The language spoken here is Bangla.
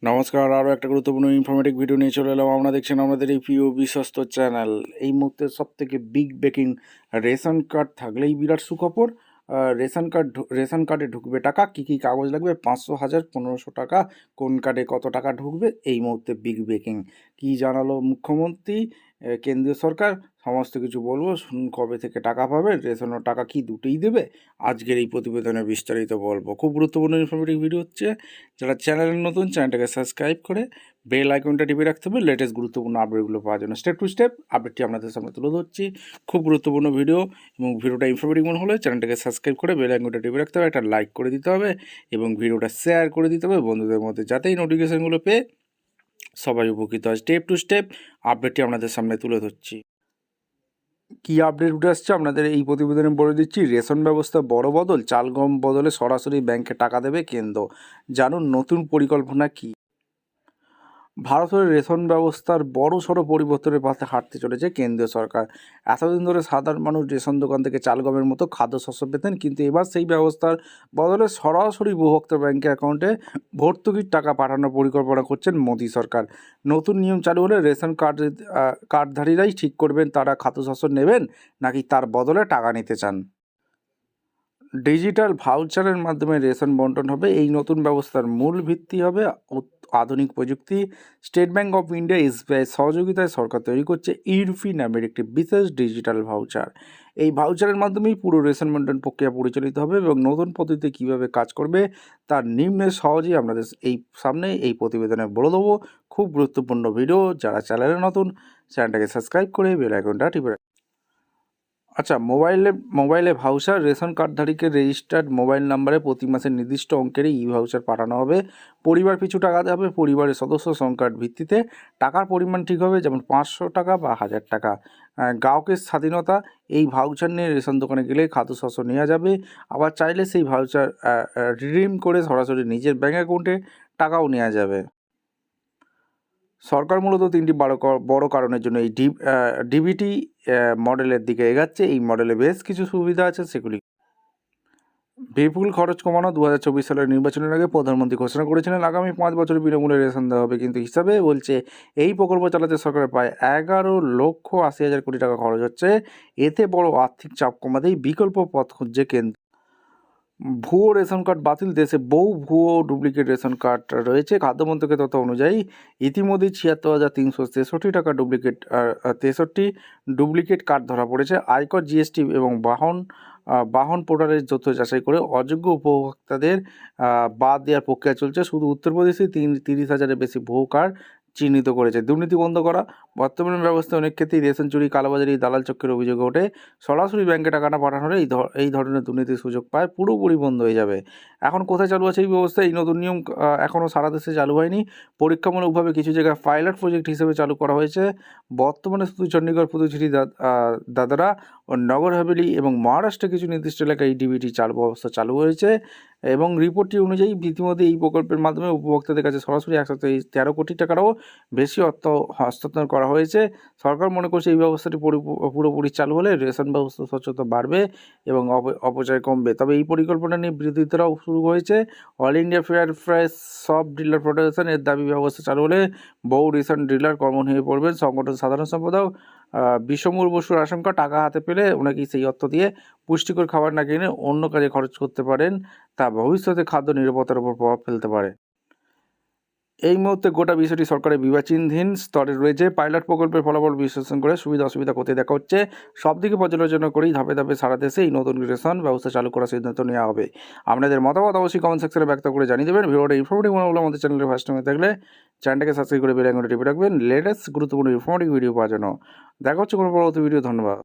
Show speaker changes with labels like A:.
A: নমস্কার, আরও একটা গুরুত্বপূর্ণ ইনফরমেটিভ ভিডিও নিয়ে চলে এলাম। আমরা দেখছেন আমাদের এই প্রিয় বিশ্বস্ত চ্যানেল। এই মুহূর্তে সব থেকে বিগ ব্রেকিং, রেশন কার্ড থাকলেই বিরাট সুখবর। রেশন কার্ডে ঢুকবে টাকা, কী কী কাগজ লাগবে, 500, 1000, 1500 টাকা, কোন কার্ডে কত টাকা ঢুকবে, এই মুহূর্তে বিগ ব্রেকিং কী জানালো মুখ্যমন্ত্রী, কেন্দ্রীয় সরকার, সমস্ত কিছু বলবো। শুনুন, কবে থেকে টাকা পাবে, রেশনের টাকা কি দুটোই দেবে, আজকের এই প্রতিবেদনে বিস্তারিত বলবো। খুব গুরুত্বপূর্ণ ইনফরমেটিভ ভিডিও হচ্ছে। যারা চ্যানেলে নতুন, চ্যানেলটাকে সাবস্ক্রাইব করে বেল আইকনটা টিপে রাখতে হবে লেটেস্ট গুরুত্বপূর্ণ আপডেটগুলো পাওয়ার জন্য। স্টেপ টু স্টেপ আপডেটটি আপনাদের সামনে তুলে ধরছি। খুব গুরুত্বপূর্ণ ভিডিও, এবং ভিডিওটা ইনফরমেটিভ মনে হলে চ্যানেলটাকে সাবস্ক্রাইব করে বেল আইকনটা টিপে রাখতে হবে, একটা লাইক করে দিতে হবে এবং ভিডিওটা শেয়ার করে দিতে হবে বন্ধুদের মধ্যে, যাতে এই নোটিফিকেশানগুলো পেয়ে সবাই উপকৃত হয়। স্টেপ টু স্টেপ আপডেটটি আপনাদের সামনে তুলে ধরছি। কী আপডেট উঠে আসছে আপনাদের এই প্রতিবেদনে বলে দিচ্ছি। রেশন ব্যবস্থা বড় বদল, চাল গম বদলে সরাসরি ব্যাংকে টাকা দেবে কেন্দ্র। জানুন নতুন পরিকল্পনা কী। ভারতের রেশন ব্যবস্থার বড়সড় পরিবর্তনের পথে হাঁটতে চলেছে কেন্দ্রীয় সরকার। এতদিন ধরে সাধারণ মানুষ রেশন দোকান থেকে চাল গমের মতো খাদ্যশস্য পেতেন, কিন্তু এবার সেই ব্যবস্থার বদলে সরাসরি উপভোক্তার ব্যাংকের অ্যাকাউন্টে ভর্তুকির টাকা পাঠানোর পরিকল্পনা করছেন মোদী সরকার। নতুন নিয়ম চালু হলে রেশন কার্ডধারীরাই ঠিক করবেন তারা খাদ্যশস্য নেবেন নাকি তার বদলে টাকা নিতে চান। ডিজিটাল ভাউচারের মাধ্যমে রেশন বন্টন হবে। এই নতুন ব্যবস্থার মূল ভিত্তি হবে আধুনিক প্রযুক্তি। State bank of India SBI সহযোগিতায় সরকার তৈরি করছে ইরফি নামের একটি বিশেষ ডিজিটাল ভাউচার। এই ভাউচারের মাধ্যমেই পুরো রেশন বন্টন প্রক্রিয়া পরিচালিত হবে এবং নতুন পদ্ধতিতে কীভাবে কাজ করবে তার নিম্নে সহজেই আপনাদের এই সামনে এই প্রতিবেদনে বলে দেবো। খুব গুরুত্বপূর্ণ ভিডিও। যারা চ্যানেলে নতুন, চ্যানেলটাকে সাবস্ক্রাইব করে বেল আইকনটা টিপে। আচ্ছা, মোবাইলে ভাউচার। রেশন কার্ডধারীকে রেজিস্টার্ড মোবাইল নাম্বারে প্রতি মাসে নির্দিষ্ট অঙ্কেরই ভাউচার পাঠানো হবে। পরিবার পিছু টাকা দেওয়া হবে পরিবারের সদস্য সংখ্যার ভিত্তিতে। টাকার পরিমাণ ঠিক হবে, যেমন 500 টাকা বা 1000 টাকা। গ্রাহকের স্বাধীনতা। এই ভাউচার নিয়ে রেশন দোকানে গেলে খাদ্যশস্য নেওয়া যাবে, আবার চাইলে সেই ভাউচার রিডিম করে সরাসরি নিজের ব্যাঙ্ক অ্যাকাউন্টে টাকাও নেওয়া যাবে। সরকার মূলত তিনটি বড় কারণের জন্য এই ডিবিটি মডেলের দিকে এগাচ্ছে। এই মডেলে বেশ কিছু সুবিধা আছে, সেগুলি। বিপুল খরচ কমানো। 2024 সালের নির্বাচনের আগে প্রধানমন্ত্রী ঘোষণা করেছিলেন আগামী 5 বছর বিনামূল্যে রেশন দেওয়া হবে, কিন্তু হিসাবে বলছে এই প্রকল্প চালাতে সরকারের প্রায় 11,80,000 কোটি টাকা খরচ হচ্ছে। এতে বড় আর্থিক চাপ কমাতেই বিকল্প পথ খুঁজছে কেন্দ্র। ভুয়ো রেশন কার্ড বাতিল। দেশে বহু ভুয়ো ডুপ্লিকেট রেশন কার্ড রয়েছে। খাদ্য মন্ত্রকের তথ্য অনুযায়ী ইতিমধ্যেই 76,363 টাকা ডুপ্লিকেট কার্ড ধরা পড়েছে। আয়কর, জিএসটি এবং বাহন পোর্টালের তথ্য যাচাই করে অযোগ্য উপভোক্তাদের বাদ দেওয়ার প্রক্রিয়া চলছে। শুধু উত্তরপ্রদেশে 30,000-এর বেশি ভুয়ো কার্ড চিহ্নিত করেছে। দুর্নীতি বন্ধ করা। বর্তমানে ব্যবস্থায় অনেক ক্ষেত্রেই রেশন চুরি, কালোবাজারি, দালাল চক্রের অভিযোগ ওঠে। সরাসরি ব্যাংকে টাকা না পাঠানো হলে এই ধরনের দুর্নীতির সুযোগ পায় পুরোপুরি বন্ধ হয়ে যাবে। এখন কোথায় চালু আছে এই ব্যবস্থা? এই নতুন নিয়ম এখনও সারা দেশে চালু হয়নি। পরীক্ষামূলকভাবে কিছু জায়গায় পাইলট প্রজেক্ট হিসেবে চালু করা হয়েছে। বর্তমানে শুধু চণ্ডীগড়, পুদুচেরি, দাদরা ও নগর হাভেলি এবং মহারাষ্ট্রে কিছু নির্দিষ্ট এলাকায় এই ডিবিটি ব্যবস্থা চালু হয়েছে। এবং রিপোর্টটি অনুযায়ী ইতিমধ্যে এই প্রকল্পের মাধ্যমে উপভোক্তাদের কাছে সরাসরি 113 কোটি টাকারও বেশি অর্থ হস্তান্তর করা হয়েছে। সরকার মনে করছে এই ব্যবস্থাটি পুরোপুরি চালু হলে রেশন ব্যবস্থা স্বচ্ছতা বাড়বে এবং অপচয় কমবে। তবে এই পরিকল্পনা নিয়ে বিরোধিতারাও শুরু হয়েছে। অল ইন্ডিয়া ফেয়ার প্রাইস সব ডিলার ফেডারেশন এর দাবি, ব্যবস্থা চালু হলে বহু রেশন ডিলার কর্মহীন হয়ে পড়বেন। সংগঠন সাধারণ সম্পাদক বিষমূর বসুর আশঙ্কা, টাকা হাতে পেলে ওনাকেই সেই অর্থ দিয়ে পুষ্টিকর খাবার না কিনে অন্য কাজে খরচ করতে পারেন, তা ভবিষ্যতে খাদ্য নিরাপত্তার উপর প্রভাব ফেলতে পারে। এই মুহূর্তে গোটা বিষয়টি সরকারের বিবেচনাধীন স্তরে রয়েছে। পাইলট প্রকল্পের ফলাফল বিশ্লেষণ করে সুবিধা অসুবিধা কোথায় দেখা হচ্ছে সব দিকে পর্যালোচনা করেই ধাপে ধাপে সারা দেশে এই নতুন রেশন ব্যবস্থা চালু করার সিদ্ধান্ত নেওয়া হবে। আপনাদের মতামত অবশ্যই কমেন্ট সেকশনে ব্যক্ত করে জানিয়ে দেবেন। ভিডিওটা ইনফরমেটিভ মনে হলে আমাদের চ্যানেলের ফার্স্ট টাইমে থাকলে চ্যানেলটাকে সাবস্ক্রাইব করে বেল আইকনটা টিপে রাখবেন লেটেস্ট গুরুত্বপূর্ণ ইনফরমেটিভ ভিডিও পাওয়ার জন্য। দেখা হচ্ছে কোনো পরবর্তী ভিডিও। ধন্যবাদ।